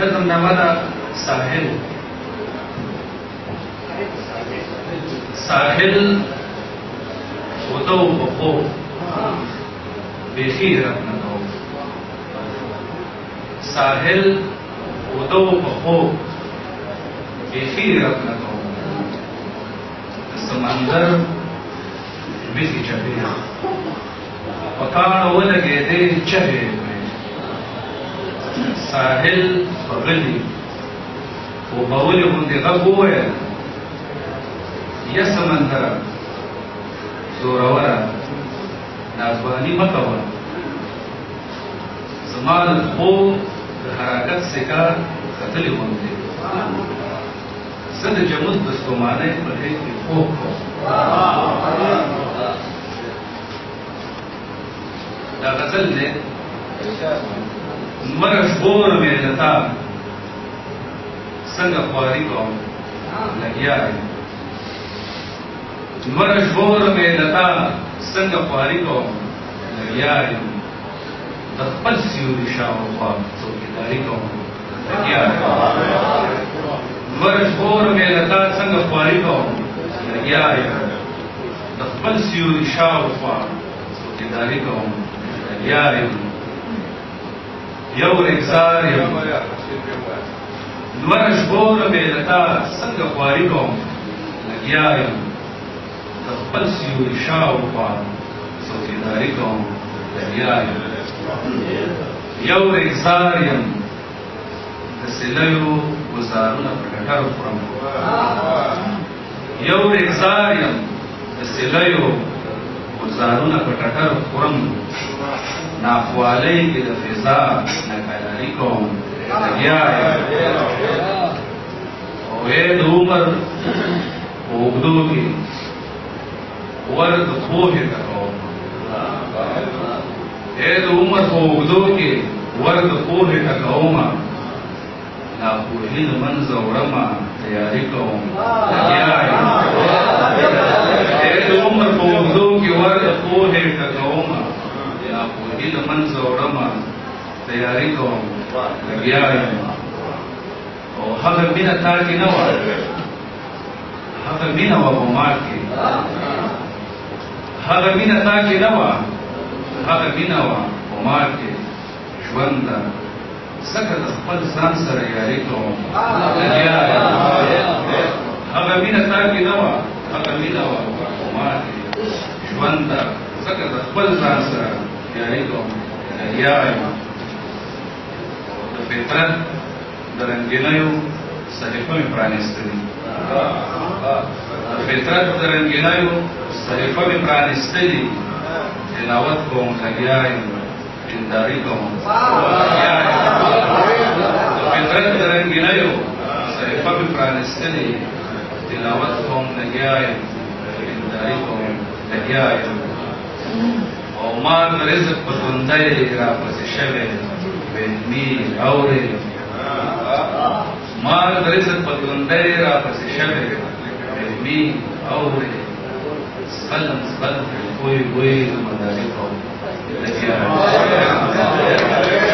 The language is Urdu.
نظم نامه ده ساحل. ساحل ودو بخو بخیر اپنا دو. ساحل ودو بخو بخیر اپنا دو. سمندر بزی چپیر پکان ولگے دے چہے ساحل بغلی و بولی ہوندے غبو ہے یا سمندر زورورا نازوانی مکوا زمان خو حرکت سکا قتل ہوندے صد جمود دستمانے پڑھے کی خوب کو دا غزل نے مرشبور میں لتا سنگ خواری کو لگیا ہے. مرشبور میں لتا سنگ خواری کو لگیا ہے. دخل سیوری شاہ خواب چوکیداری کو لگیا ہے. مرشبور میں لتا سنگ خواری کو لگیا ہے. دخل سیوری شاہ خواب چوکیداری کو لگیا ہے. یو رگزار یم مرشبور میں لتا سنگ خواری کو لگیا یم. دخل سیوری شاہ خواب چوکیداری کو لگیا ہے. یو رگزار یم دسلیو گزارون پرکٹر خورم. یو رگزار یم دسلیو گزارون پرکٹر خورم. ناخوالی کی دا فضا نکالاری کو لگیا ہے. اوید عمر اوگدو کی ورد خوح تکو. اید عمر اوگدو کی ورد خوح تکوما. ناخوحین منزورما تیاری کو لگیا ہے. اید عمر اوگدو کی ورد خوح تکوما. دل منزورما تیاری کو لگیا ہے. اور حق مینا تاکی نوا حق مینا و بمار کی حق مینا تاکی نوا حق مینا و بمار کی شوندا سکت خپل ځان سره یاري کوم لگیا ہے. حق مینا تاکی نوا حق مینا و بمار کی شوندا سکت خپل ځان سره یاری کو لگیا ہے. فطرت درنگینیو صحیفه می پرانستلی. فطرت درنگینیو صحیفه می پرانستلی. تلاوت کوم لگیا ہے. دینداری کوم لگیا ہے. فطرت درنگینیو صحیفه می پرانستلی. تلاوت کوم لگیا ہے. دینداری کوم لگیا ہے. او مار رزق پتوندے را پس شوے بہمی اوری. مار رزق پتوندے را پس شوے بہمی اوری. سلم سلم کوئی کوئی مداری کو لگیا ہے.